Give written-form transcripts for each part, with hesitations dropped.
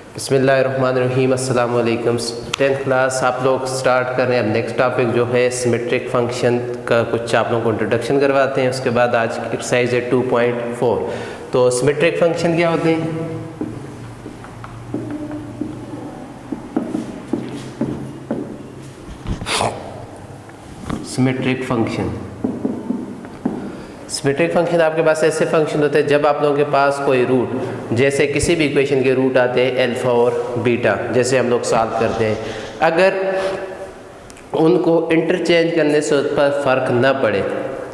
बिस्मिल्लाहिर्रहमानिर्रहीम। अस्सलाम वालेकुम। 10th क्लास आप लोग स्टार्ट कर रहे हैं। अब नेक्स्ट टॉपिक जो है सिमेट्रिक फंक्शन का कुछ आप लोगों को इंट्रोडक्शन करवाते हैं। उसके बाद आज एक्सरसाइज है 2.4। तो सिमेट्रिक फंक्शन क्या होते हैं? सिमेट्रिक फंक्शन आपके पास ऐसे फंक्शन होते हैं जब आप लोगों के पास कोई रूट, जैसे किसी भी इक्वेशन के रूट आते हैं अल्फा और बीटा, जैसे हम लोग सॉल्व करते हैं, अगर उनको इंटरचेंज करने से उस पर फ़र्क ना पड़े,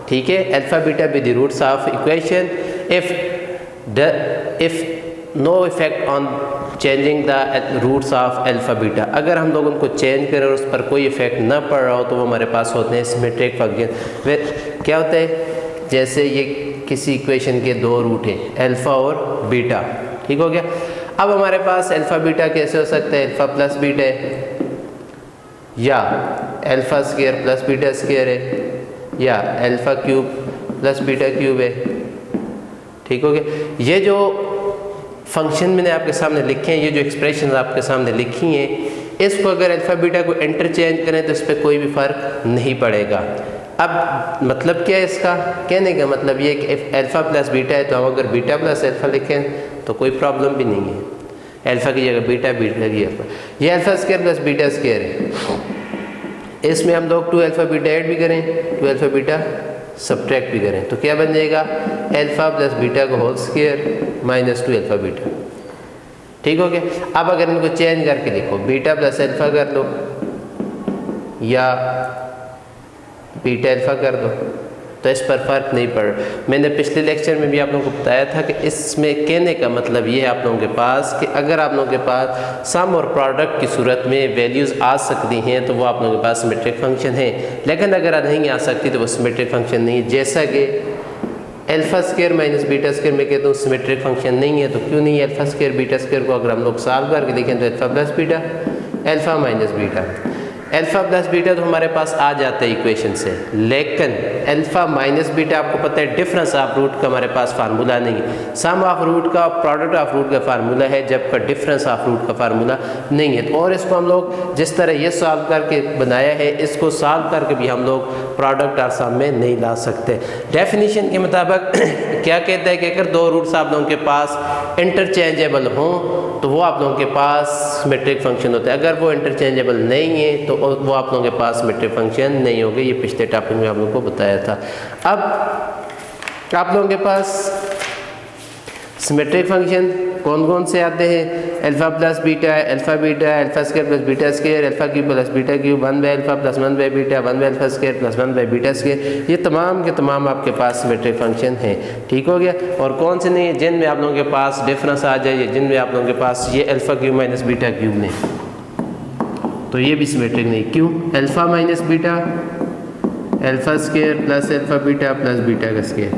ठीक है, alpha beta be the roots of equation if no effect on changing the roots of alpha beta, अगर हम लोग उनको चेंज करें और उस पर कोई इफेक्ट ना पड़ रहा हो तो वो हमारे पास होते हैं सिमेट्रिक फंक्शन। वे क्या होता है? जैसे ये किसी इक्वेशन के दो रूट हैं अल्फ़ा और बीटा, ठीक हो गया। अब हमारे पास अल्फ़ा बीटा कैसे हो सकता है? अल्फ़ा प्लस बीटा है, या alpha square plus beta square है, या alpha cube plus beta cube है, ठीक हो गया। ये जो फंक्शन मैंने आपके सामने लिखे हैं, ये जो एक्सप्रेशन आपके सामने लिखी हैं, इसको अगर अल्फ़ा बीटा को इंटरचेंज करें तो इस पर कोई भी फ़र्क नहीं पड़ेगा। अब मतलब क्या है इसका कहने का मतलब ये कि अल्फ़ा प्लस बीटा है तो हम अगर बीटा प्लस अल्फ़ा लिखें तो कोई प्रॉब्लम भी नहीं है। अल्फ़ा की जगह बीटा, बीटा की अल्फ़ा, ये alpha square plus beta square है। इसमें हम लोग 2 अल्फ़ा बीटा ऐड भी करें, 2 अल्फ़ा बीटा सब्ट्रैक्ट भी करें तो क्या बन जाएगा? अल्फ़ा प्लस बीटा का whole square minus 2 alpha beta, ठीक हो गया। अब अगर इनको चेंज करके लिखो, बीटा प्लस अल्फ़ा कर दो या बीटा अल्फ़ा कर दो तो इस पर फ़र्क नहीं पड़ रहा। मैंने पिछले लेक्चर में भी आप लोगों को बताया था कि इसमें कहने का मतलब ये है आप लोगों के पास कि अगर आप लोगों के पास सम और प्रोडक्ट की सूरत में वैल्यूज़ आ सकती हैं तो वो आप लोगों के पास सिमेट्रिक फंक्शन है, लेकिन अगर नहीं आ सकती तो वो सिमेट्रिक फंक्शन नहीं है। जैसा कि alpha square minus beta square में कहता हूँ सिमेट्रिक फंक्शन नहीं है, तो क्यों नहीं है? अल्फ़ा स्क्वायर बीटा स्क्वायर को अगर हम लोग सॉल्व करके देखें तो alpha plus beta, alpha minus beta, alpha plus beta तो हमारे पास आ जाता है इक्वेशन से, लेकिन अल्फ़ा माइनस बीटा आपको पता है डिफरेंस ऑफ रूट का हमारे पास फार्मूला नहीं है। सम ऑफ रूट का प्रोडक्ट ऑफ रूट का फार्मूला है, जबकि डिफरेंस ऑफ रूट का फार्मूला नहीं है। तो और इसको हम लोग जिस तरह ये सॉल्व करके बनाया है, इसको सॉल्व करके भी हम लोग प्रोडक्ट और सम में नहीं ला सकते। डेफिनेशन के मुताबिक क्या कहता है कि अगर दो रूट्स आप लोगों के पास इंटरचेंजेबल हों तो वो आप लोगों के पास सिमेट्रिक फंक्शन होता है, अगर वो इंटरचेंजेबल नहीं है तो वो आप लोगों के पास सिमेट्रिक फंक्शन नहीं होगा। ये पिछले टॉपिक में आप लोगों को बताया था। अब आप लोगों के पास सिमेट्रिक फंक्शन कौन कौन से आते हैं? Alpha plus beta, alpha beta, alpha square plus beta square, alpha cube plus beta cube, 1 bye alpha plus 1 by beta, 1 bye alpha square plus 1 by beta square, ये तमाम के तमाम आपके पास सिमेट्रिक फंक्शन हैं, ठीक हो गया। और कौन से नहीं है? जिनमें आप लोगों के पास डिफरेंस आ जाए, जिनमें आप लोगों के पास ये alpha cube minus beta cube नहीं, तो ये भी सिमेट्रिक नहीं। क्यों? Alpha minus beta, alpha square plus alpha beta plus beta का स्क्वायर,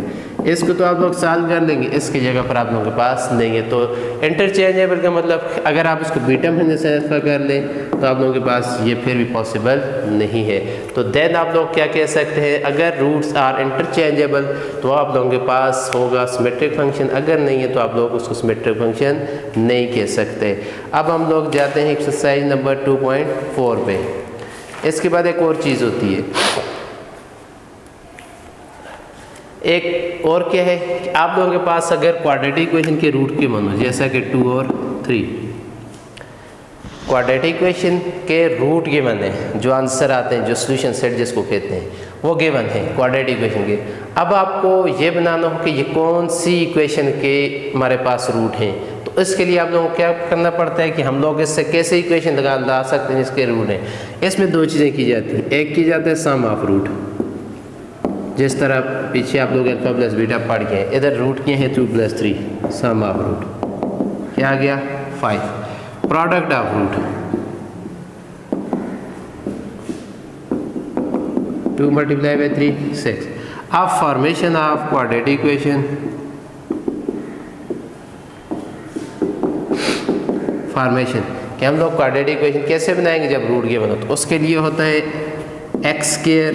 इसको तो आप लोग सॉल्व कर लेंगे, इसकी जगह पर आप लोगों के पास नहीं है। तो इंटरचेंजेबल का मतलब अगर आप इसको बीटा माइनस अल्फ़ा कर लें तो आप लोगों के पास ये फिर भी पॉसिबल नहीं है। तो देन आप लोग क्या कह सकते हैं? अगर रूट्स आर इंटरचेंजेबल तो आप लोगों के पास होगा सिमेट्रिक फंक्शन, अगर नहीं है तो आप लोग उसको सिमेट्रिक फंक्शन नहीं कह सकते। अब हम लोग जाते हैं एक्सरसाइज नंबर 2.4 पे। इसके बाद एक और चीज़ होती है, एक और क्या है कि आप लोगों के पास अगर क्वाड्रेटिक इक्वेशन के रूट के मान हो, जैसा कि 2 और 3, क्वाड्रेटिक इक्वेशन के रूट गिवन है, जो आंसर आते हैं, जो सॉल्यूशन सेट जिसको कहते हैं, वो गिवन है क्वाड्रेटिक इक्वेशन के। अब आपको ये बनाना हो कि ये कौन सी इक्वेशन के हमारे पास रूट हैं, तो इसके लिए आप लोगों को क्या करना पड़ता है कि हम लोग इससे कैसे इक्वेशन ला सकते हैं जिसके रूट हैं। इसमें दो चीज़ें की जाती हैं, एक की जाता है सम ऑफ रूट, जिस तरह पीछे आप लोग अल्फ़ा प्लस बीटा पढ़ गए, इधर रूट किए हैं 2 + 3, सम ऑफ रूट क्या आ गया? 5, प्रोडक्ट ऑफ रूट 2 × 3 6। अब formation of quadratic equation, formation कि हम लोग क्वाड्रेटिक इक्वेशन कैसे बनाएंगे जब रूट गिवन हो, तो उसके लिए होता है x square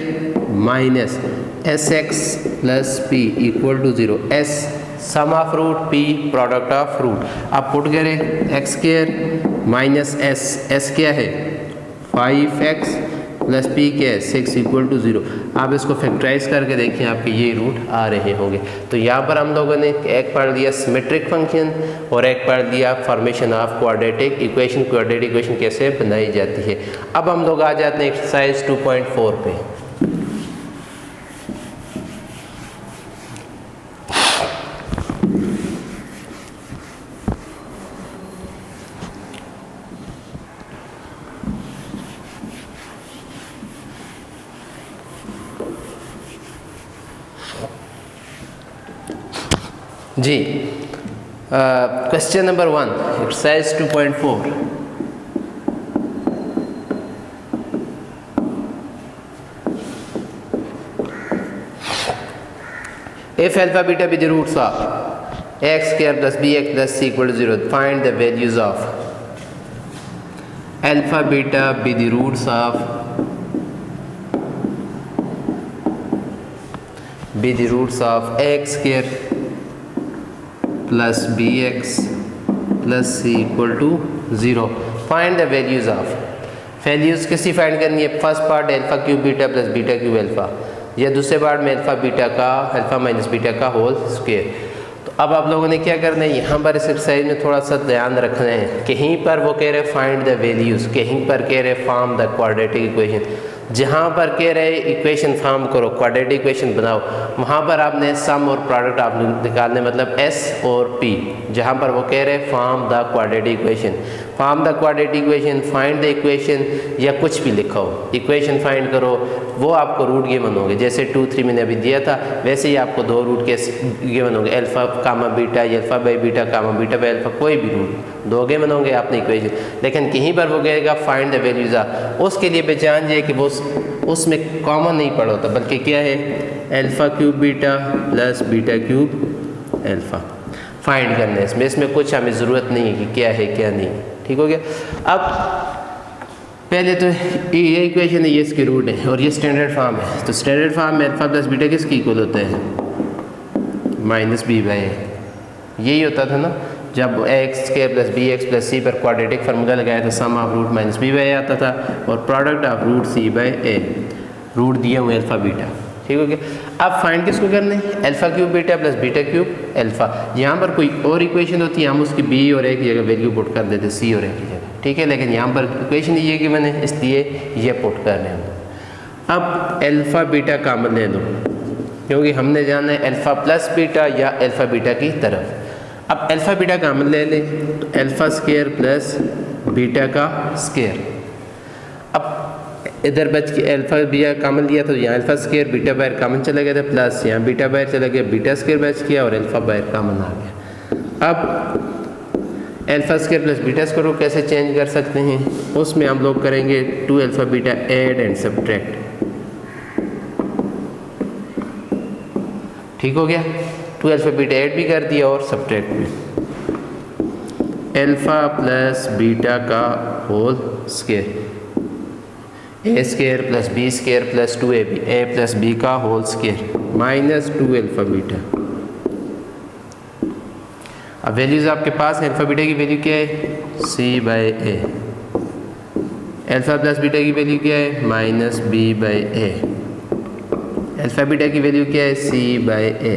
minus s x plus p equal to 0, s sum of root, p product of root. अब पुट करें एक्स स्क्वायर माइनस एस क्या है 5x प्लस पी क्या है 6 इक्वल टू 0। आप इसको फैक्टराइज करके देखिए आपके ये रूट आ रहे होंगे। तो यहाँ पर हम लोगों ने एक पढ़ लिया सिमेट्रिक फंक्शन और एक पढ़ लिया formation of quadratic equation. Quadratic equation कैसे बनाई जाती है। अब हम लोग आ जाते हैं एक्सरसाइज 2.4 पे। जी question number 1 exercise 2.4। If alpha beta be the roots of x square plus bx plus c equal to 0, find the values of alpha beta be the roots of x square plus bx plus c equal to 0. Find the values of values किसकी find करनी है। First part alpha cube beta plus beta cube alpha, या दूसरे part में alpha beta का alpha minus beta का whole square. तो अब आप लोगों ने क्या करना है, यहाँ पर इस एक्सरसाइज में थोड़ा सा ध्यान रखना है। कहीं पर वो कह रहे फाइंड द वैल्यूज़, कहीं पर कह रहे फॉर्म द क्वाड्रेटिक इक्वेशन। जहाँ पर कह रहे इक्वेशन फॉर्म करो, क्वाड्रेटिक इक्वेशन बनाओ, वहाँ पर आपने सम और प्रोडक्ट आप निकालने, मतलब एस और पी। जहाँ पर वो कह रहे form the quadratic equation, form the quadratic equation, find the equation, या कुछ भी लिखा हो, इक्वेशन फाइंड करो, वो आपको रूट गिवन होंगे। जैसे 2 3 मैंने अभी दिया था, वैसे ही आपको 2 रूट के गिवन होंगे, अल्फा कामा बीटा या alpha by beta comma beta by alpha, कोई भी रूट 2 गिवन होंगे आपने इक्वेशन। लेकिन कहीं पर वो कहेगा फाइंड द वैल्यूज ऑफ, उसके लिए पहचान ये कि वो उसमें कॉमन नहीं पड़ा होता, बल्कि क्या है alpha cube beta plus beta cube alpha find करना है। इसमें कुछ हमें ज़रूरत नहीं है कि क्या है क्या नहीं। ठीक हो गया। अब पहले तो ये इक्वेशन है, ये इसके रूट है और ये स्टैंडर्ड फॉर्म है। तो स्टैंडर्ड फॉर्म में अल्फा प्लस बीटा किसकी इक्वल होता है, माइनस बी बाई ए। यही होता था ना जब x square plus b x plus c पर क्वाड्रेटिक फार्मूला लगाया तो sum of root minus b by a आता था और product of root c by a, root दिए हुए अल्फा बीटा। ठीक हो गया। अब फाइंड किसको करने, alpha cube beta plus beta cube alpha. यहाँ पर कोई और इक्वेशन होती है हम उसकी बी और ए की जगह वैल्यू पुट कर देते, सी और ए की जगह। ठीक है, लेकिन यहाँ पर इक्वेशन ये कि मैंने इसलिए ये पुट कर रहे हैं। अब अल्फा बीटा कॉमन ले लो, क्योंकि हमने जाना है अल्फा प्लस बीटा या अल्फा बीटा की तरफ। अब अल्फा बीटा कॉमन ले लें तो अल्फा स्क्वायर प्लस बीटा का स्क्वायर। अब इधर बच के अल्फा बीटा कॉमन लिया तो यहाँ अल्फा स्क्वायर बीटा बाहर कॉमन चला गया था, प्लस यहाँ बीटा बाहर चला गया, बीटा स्क्वायर बच गया और अल्फा बाहर कॉमन आ गया। अब alpha square plus beta square को कैसे चेंज कर सकते हैं, उसमें हम लोग करेंगे 2 alpha beta add and subtract. ठीक हो गया, 2 अल्फा बीटा ऐड भी कर दिया और सब्ट्रैक्ट भी। अल्फा प्लस बीटा का whole square, a square plus b square plus 2ab, a plus b का whole square minus 2 alpha beta. अब वैल्यूज आपके पास है, अल्फा बीटा की वैल्यू क्या है c by A, alpha plus beta की वैल्यू क्या है minus b by A, alpha beta की वैल्यू क्या है c बाई ए।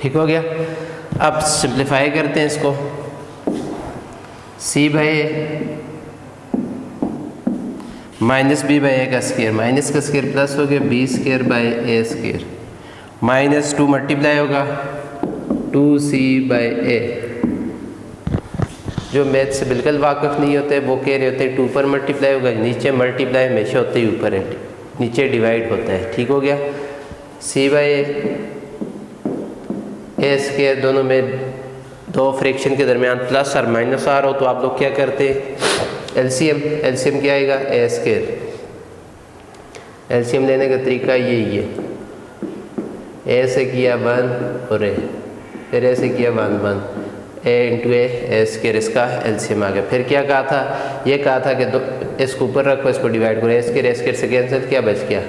ठीक हो गया। अब सिंप्लीफाई करते हैं इसको, c by a minus b by a का स्क्वायर, माइनस का स्क्वायर प्लस हो गया b square by a square, minus 2 multiply होगा 2c बाई ए। जो मैथ से बिल्कुल वाकिफ़ नहीं होते वो कह रहे होते हैं 2 पर मल्टीप्लाई होगा, नीचे मल्टीप्लाई हमेशा होते ही ऊपर है, नीचे डिवाइड होता है। ठीक हो गया। c बाई ए स्क्वायर, दोनों में 2 फ्रैक्शन के दरमियान प्लस और माइनस आ रहा हो तो आप लोग क्या करते हैं एलसीएम क्या आएगा ए स्क्वायर। एलसीएम लेने का तरीका यही है, ए से किया 1 और ए, फिर ए से किया 1 1, ए इंटू ए स्क्वायर, इसका एलसीएम आ गया। फिर क्या कहा था, ये कहा था कि इसको ऊपर रखो, इसको डिवाइड करो, ए स्क्वायर से कैंसिल, क्या बच गया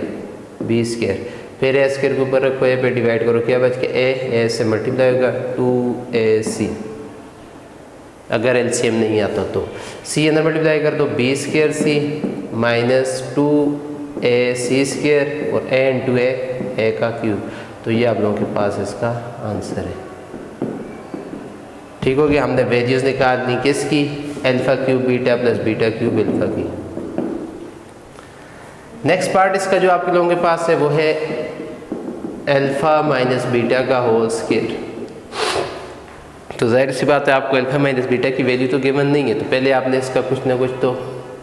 बी स्क्वायर। फिर ए स्क्वायर के ऊपर रखो, ए पे डिवाइड करो, क्या बच के ए से मल्टीप्लाई होगा 2ac, अगर एलसीएम नहीं आता तो सी अंदर मल्टीप्लाई कर दो, बी स्क्वायर सी माइनस 2ac स्क्वायर और ए इंटू ए का क्यूब। तो ये आप लोगों के पास इसका आंसर है। ठीक हो गया, हमने वैल्यूज़ निकालनी किसकी, alpha cube beta plus beta cube alpha की। नेक्स्ट पार्ट इसका जो आपके लोगों के पास है वो है अल्फ़ा माइनस बीटा का होल स्क्वायर। तो जाहिर सी बात है आपको अल्फ़ा माइनस बीटा की वैल्यू तो गिवन नहीं है, तो पहले आपने इसका कुछ ना कुछ तो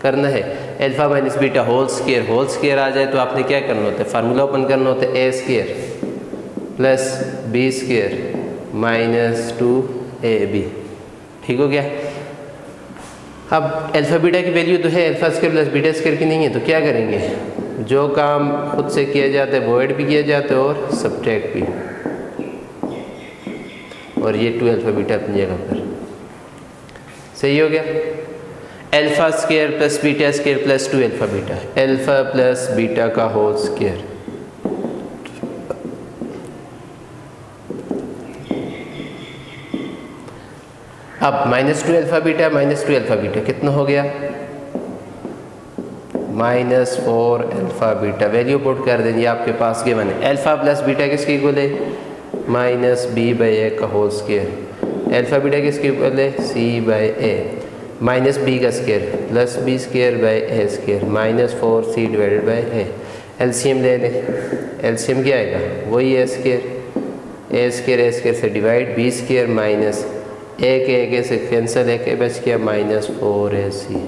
करना है। Alpha minus beta whole square आ जाए तो आपने क्या करना होता है, फार्मूला ओपन करना होता है, a square plus b square minus 2ab। ठीक हो गया। अब अल्फ़ा बीटा की वैल्यू तो है alpha square plus beta square की नहीं है, तो क्या करेंगे, जो काम खुद से किया जाता है वो ऐड भी किया जाता है और सब्ट्रैक्ट भी, और ये 2 अल्फ़ा बीटा अपनी जगह पर सही हो गया। Alpha square plus beta square plus 2 alpha beta, alpha plus beta का होल स्क्वायर। अब माइनस 2 अल्फ़ा बीटा कितना हो गया, minus 4 alpha beta. Value put कर देंगे, आपके पास गिवन है अल्फ़ा प्लस बीटा किसके इक्वल है, माइनस b बाई ए का होल स्क्वायर। अल्फ़ा बीटा किसके इक्वल है, c by a minus b का square plus b square by a square minus 4c divided by A. LCM ले लें, LCM क्या आएगा, वही ए स्क्वायर से डिवाइड, b स्क्वायर माइनस ए से कैंसिल, ए बच गया माइनस 4ac।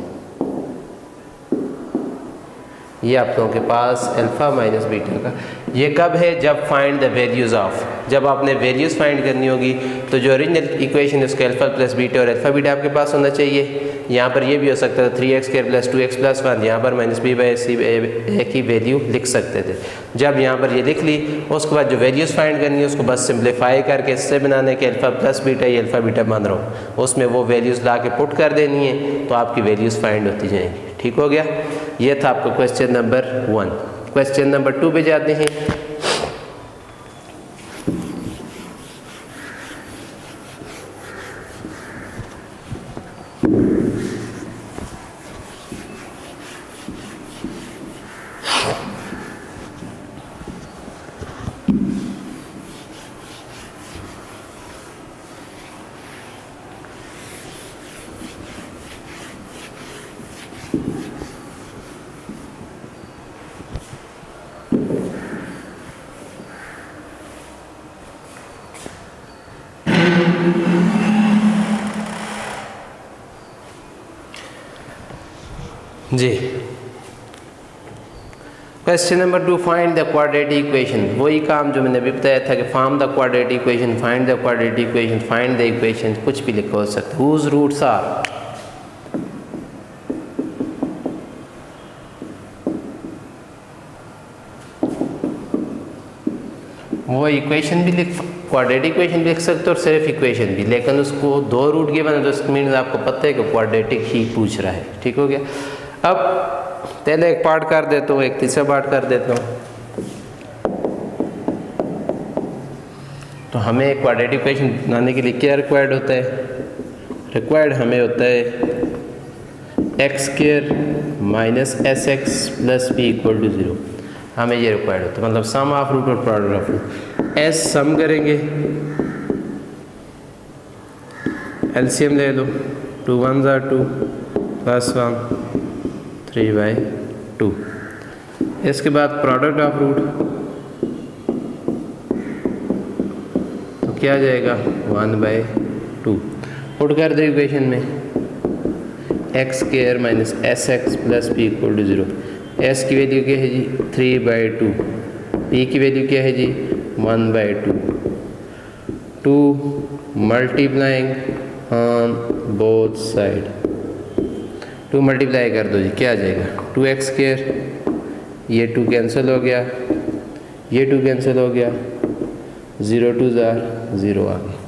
ये आप लोगों के पास अल्फ़ा माइनस बीटा का। ये कब है, जब फाइंड द वैल्यूज़ ऑफ, जब आपने वैल्यूज़ फाइंड करनी होगी तो जो ओरिजिनल इक्वेशन है उसका अल्फ़ा प्लस बीटा और अल्फ़ा बीटा आपके पास होना चाहिए। यहाँ पर ये भी हो सकता था 3x square plus 2x plus 1, यहाँ पर माइनस b बाई सी ए की वैल्यू लिख सकते थे। जब यहाँ पर ये लिख ली उसके बाद जो वैल्यूज़ फाइंड करनी है उसको बस सिंप्लीफाई करके इससे बनाने के अल्फ़ा प्लस बीटा ये अल्फ़ा बीटा मान रहा हूँ, उसमें वो वैल्यूज़ ला के पुट कर देनी है तो आपकी वैल्यूज़ फाइंड होती जाएंगी। ठीक हो गया, ये था आपका क्वेश्चन नंबर 1। क्वेश्चन नंबर 2 पे जाते हैं। जी, question number 2, find the quadratic equation. वही काम जो मैंने अभी बताया था कि form the quadratic equation, find the quadratic equation, find the equation, कुछ भी लिखा हो सकता है। हुज रूट्स आर, वो इक्वेशन भी लिख, क्वाड्रेटिक इक्वेशन भी लिख सकते हो और सिर्फ इक्वेशन भी, लेकिन उसको 2 रूट गिवन है तो इसका मीन्स आपको पता है कि क्वाड्रेटिक ही पूछ रहा है। ठीक हो गया। अब पहले एक पार्ट कर देता हूँ, एक तीसरा पार्ट कर देता हूँ। तो हमें एक क्वाड्रेटिक इक्वेशन बनाने के लिए क्या रिक्वायर्ड होता है, रिक्वायर्ड हमें होता है x square minus s x plus b equal to 0। हमें ये रिक्वायर्ड होता है, मतलब सम ऑफ रूट और product of root. S sum करेंगे, एलसीएम ले लो, 2 1 ज़ा 2 प्लस 1 3/2। इसके बाद प्रोडक्ट ऑफ रूट तो क्या आ जाएगा 1/2। पुट कर दो इक्वेशन में, x square minus s x plus b equal to 0। S की वैल्यू क्या है जी 3/2, बी की वैल्यू क्या है जी 1/2। 2 multiplying on both side, 2 multiply कर दो जी, क्या आ जाएगा 2x स्क्वायर, ये 2 कैंसिल हो गया, ये 2 कैंसिल हो गया, 0 2 ज़ा 0 आ गया।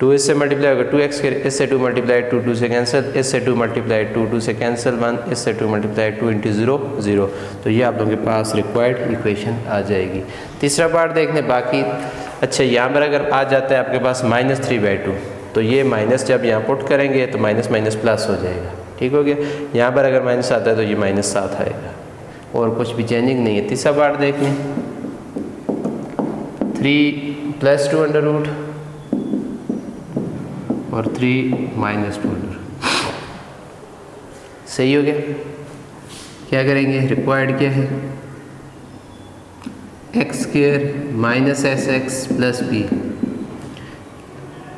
2 इससे मल्टीप्लाई होगा 2x स्क्वायर, इससे 2 मल्टीप्लाई 2 से कैंसिल, इससे 2 मल्टीप्लाई 2 से कैंसिल 1, इससे 2 मल्टीप्लाई 2 इंटू 0 0। तो ये आप लोगों के पास रिक्वायर्ड इक्वेशन आ जाएगी। तीसरा पार्ट देख लें बाकी। अच्छा, यहाँ पर अगर आ जाता है आपके पास -3/2, तो ये माइनस जब यहाँ पुट करेंगे तो माइनस माइनस प्लस हो जाएगा। ठीक हो गया। यहाँ पर अगर माइनस आता है तो ये -7 आएगा और कुछ भी चेंजिंग नहीं है। तीसरा पार्ट देख लें 3 + 2 अंडर रूट और 3 - 2 अंडर। सही हो गया। क्या करेंगे, रिक्वायर्ड क्या है, x² - sx + b,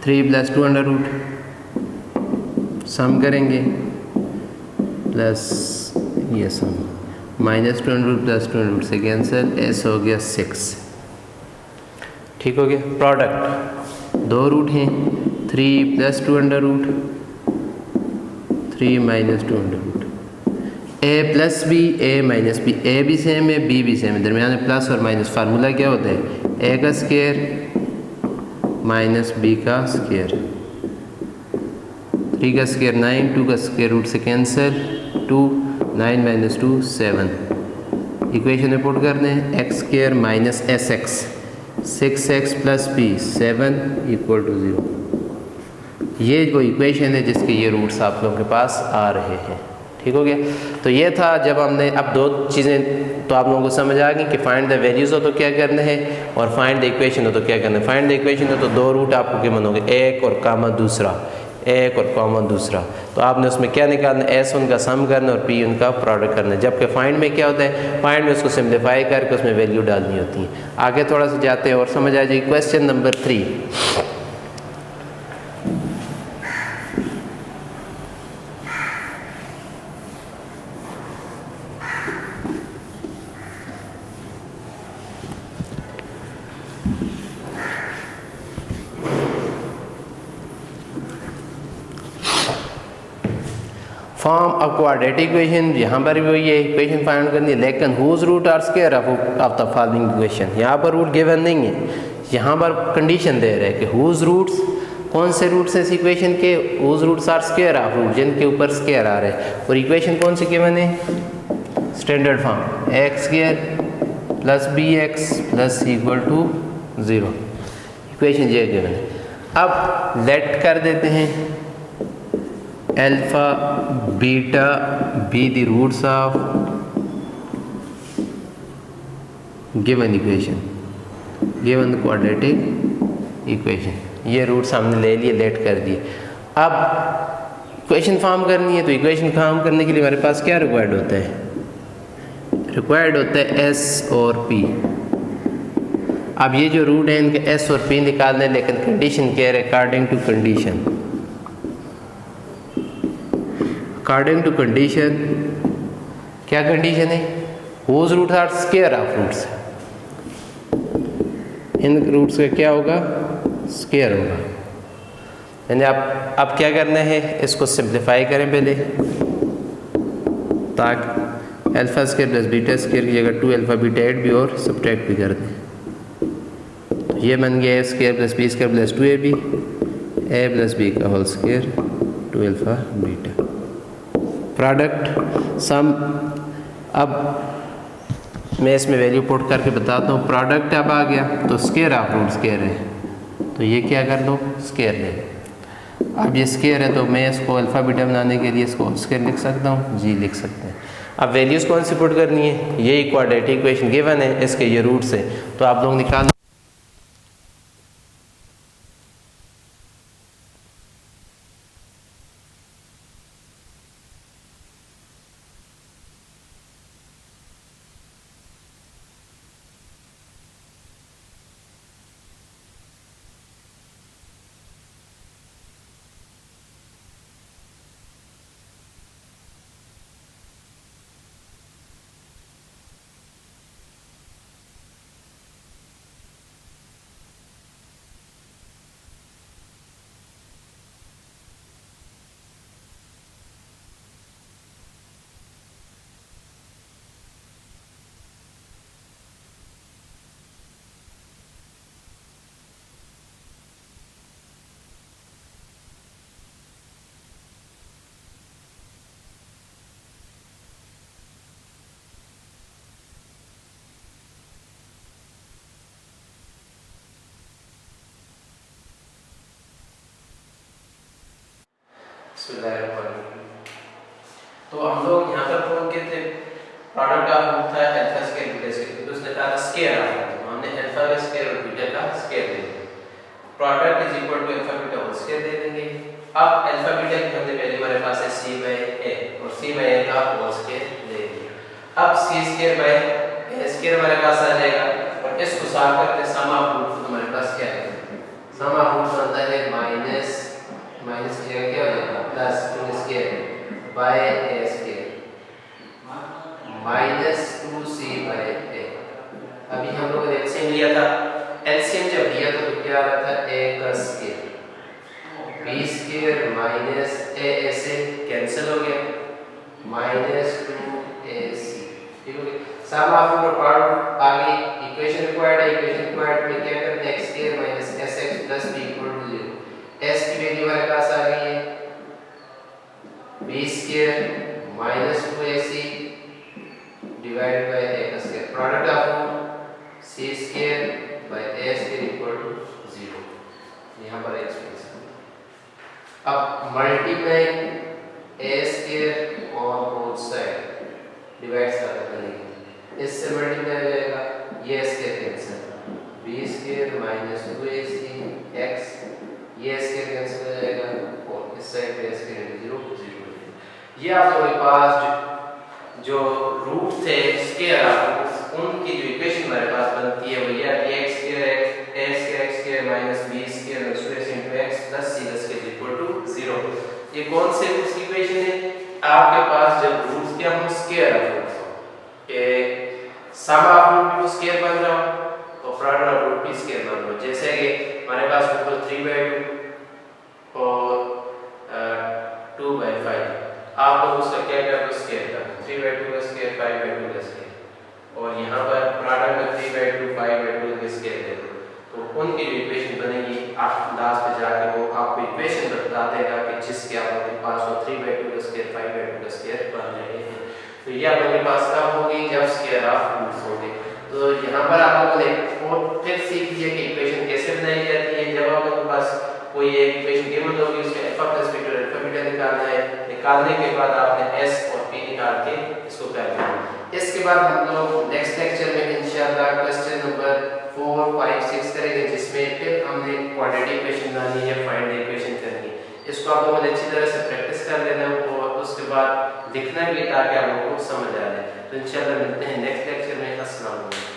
3 + 2 under root, सम करेंगे प्लस ये सम -2 अंडर रूट + 2 अंडर रूट से कैंसिल, s हो गया 6। ठीक हो गया। प्रोडक्ट 2 रूट हैं, 3 + 2 under root, 3 - 2 under root, a + b a - b, a भी सेम है b भी सेम है, दरमियान में प्लस और माइनस। फार्मूला क्या होता है, a का स्क्वायर - b का स्क्वायर, 3 का स्क्वायर 9, 2 का स्क्वायर रूट से कैंसिल 2, 9 - 2 7। इक्वेशन में पुट कर दें, x² - sx 6x + b 7 = 0। ये वो इक्वेशन है जिसके ये रूट्स आप लोगों के पास आ रहे हैं। ठीक हो गया। तो ये था जब हमने, अब 2 चीज़ें तो आप लोगों को समझ आ गई कि फाइंड द वैल्यूज़ हो तो क्या करना है और फाइंड द इक्वेशन हो तो क्या करना है। फाइंड द इक्वेशन हो तो 2 रूट आपको क्या बनोगे, एक और कॉमन दूसरा, एक और कॉमन दूसरा। तो आपने उसमें क्या निकालना है, s उनका सम करना और p उनका प्रोडक्ट करना है। जबकि फाइंड में क्या होता है, फाइंड में उसको सिंप्लीफाई करके उसमें वैल्यू डालनी होती है। आगे थोड़ा सा जाते हैं और समझ आ जाएगी। Question number 3, form of quadratic equation. यहाँ पर भी वही है, इक्वेशन फाइंड करनी है, लेकिन whose root are square of the following equation. यहाँ पर रूट गिवन नहीं है, यहाँ पर कंडीशन दे रहे हैं कि हुज रूट्स, कौन से रूट्स हैं इस इक्वेशन के, whose roots are square of root, जिनके ऊपर स्क्वायर आ रहे हैं। और इक्वेशन कौन सी गिवन है, standard form x² + bx + = 0। Equation ये गिवन है। अब लेट कर देते हैं alpha beta be the roots of given equation, given quadratic equation. ये रूट्स हमने ले लिए, लेट कर दिए। अब इक्वेशन फॉर्म करनी है, तो इक्वेशन फॉर्म करने के लिए हमारे पास क्या रिक्वायर्ड होता है, रिक्वायर्ड होता है s और p। अब ये जो रूट है इनके s और p निकालने, लेकिन कंडीशन क्या है, according to condition, according to condition क्या कंडीशन है, whose roots are square of roots, इन रूट्स का क्या होगा, स्क्वायर होगा। यानी आप अब क्या करना है, इसको सिंप्लीफाई करें पहले, ताकि अल्फा स्क्वायर + बीटा स्क्वायर की जगह 2 अल्फा बीटा ऐड भी और सब्ट्रैक्ट भी कर दें। तो ये बन गया a² + b² + 2ab, a + b का whole square 2 alpha beta, product sum. अब मैं इसमें वैल्यू पुट करके बताता हूँ। प्रोडक्ट अब आ गया तो स्क्वायर ऑफ रूट स्क्वायर है, तो ये क्या कर दो, स्क्वायर ले। अब ये स्क्वायर है तो मैं इसको अल्फा बीटा बनाने के लिए इसको स्क्वायर लिख सकता हूँ, जी लिख सकते हैं। अब वैल्यूज़ कौन सी पुट करनी है, ये क्वाड्रेटिक इक्वेशन गिवन है, इसके ये रूट्स है, तो आप लोग निकाल तो हम लोग यहाँ पर फोन के थे प्रोडक्ट ऑफ रूट था अल्फा स्क्वायर बीटा स्क्वायर, तो उसने कहा था स्क्वायर ऑफ, तो हमने अल्फा का स्क्वायर और बीटा का स्क्वायर दे दिया। Product is equal to alpha beta whole square दे देंगे। अब अल्फा बीटा की हमने पहले हमारे पास है c बाय a और c बाय a का होल स्क्वायर ले लिया। अब c square by a square हमारे पास आ जाएगा और इसको सॉल्व करते सम ऑफ रूट हमारे पास क्या है, सम ऑफ रूट बनता है माइनस की जगह क्या हो जाएगा plus 2 square by a square minus 2c by a। अभी हम लोगों ने एलसीएम लिया था, एलसीएम जब लिया तो क्या आ रहा था a का square b square minus a से कैंसिल हो गया माइनस 2ac, ठीक हो गया। सम ऑफ रूट प्रोडक्ट आगे इक्वेशन रिक्वायर्ड है, इक्वेशन रिक्वायर्ड में क्या करते हैं x square minus sx plus b equal to 0। s की वैल्यू हमारे पास आ गई है b square minus 2ac divided by a का square, product of c square by a square equal to 0। यहाँ पर एक्सप्रेशन अब मल्टीप्लाई a स्क्वायर और बोथ साइड डिवाइड करने के, इससे मल्टीप्लाई हो जाएगा ये square cancel b square minus 2ac x, ये स्क्वायर कैंसिल हो जाएगा और इस साइड पे स्क्वायर 0 0। ये आप लोगों के पास जो रूट थे स्क्वायर ऑफ उनकी जो इक्वेशन हमारे पास बनती है वो ये x square x square minus b square square into x plus c square equal to 0। ये कौन से रूट्स की इक्वेशन है, आपके पास जब रूट्स क्या हो स्क्वायर ऑफ रूट्स के सम ऑफ रूट भी स्क्वायर बन रहा हो तो प्रोडक्ट ऑफ रूट भी स्क्वायर बन रहा हो। जैसे कि हमारे पास ऊपर 3/2 और 2/5, आप लोग उसका क्या करोगे स्क्वायर कर 3/2 का स्क्वायर 5/2 का स्क्वायर और यहाँ पर प्रोडक्ट में 3/2 5/2 का स्क्वायर दे दो, तो उनकी जो इक्वेशन बनेगी आप लास्ट पे जाके वो आपको इक्वेशन बता देगा कि जिसके आप लोगों के पास वो 3/2 का स्क्वायर 5/2 का स्क्वायर बन रहे हैं। तो ये आप लोगों के पास कब होगी जब स्क्वायर ऑफ रूट्स होंगे। तो यहाँ पर आप लोगों ने और फिर सीख लिया कि इक्वेशन कैसे बनाई जाती है। जब आप लोगों के पास कोई एक इक्वेशन गिवन होगी उसका अल्फा प्लस बीटा और अल्फा बीटा निकालना है, निकालने के बाद आपने s और p निकाल के इसको कर लेना। इसके बाद हम लोग नेक्स्ट लेक्चर में इंशाल्लाह क्वेश्चन नंबर 4 5 6 करेंगे जिसमें फिर हमने क्वाड्रेटिक इक्वेशन बनानी है, फाइंड द इक्वेशन करनी है। इसको आप लोगों ने अच्छी तरह से प्रैक्टिस कर लेना और उसके बाद लिखना भी ताकि आप लोगों को समझ आ जाए। तो इंशाल्लाह मिलते हैं नेक्स्ट लेक्चर में। अस्सलाम वालेकुम।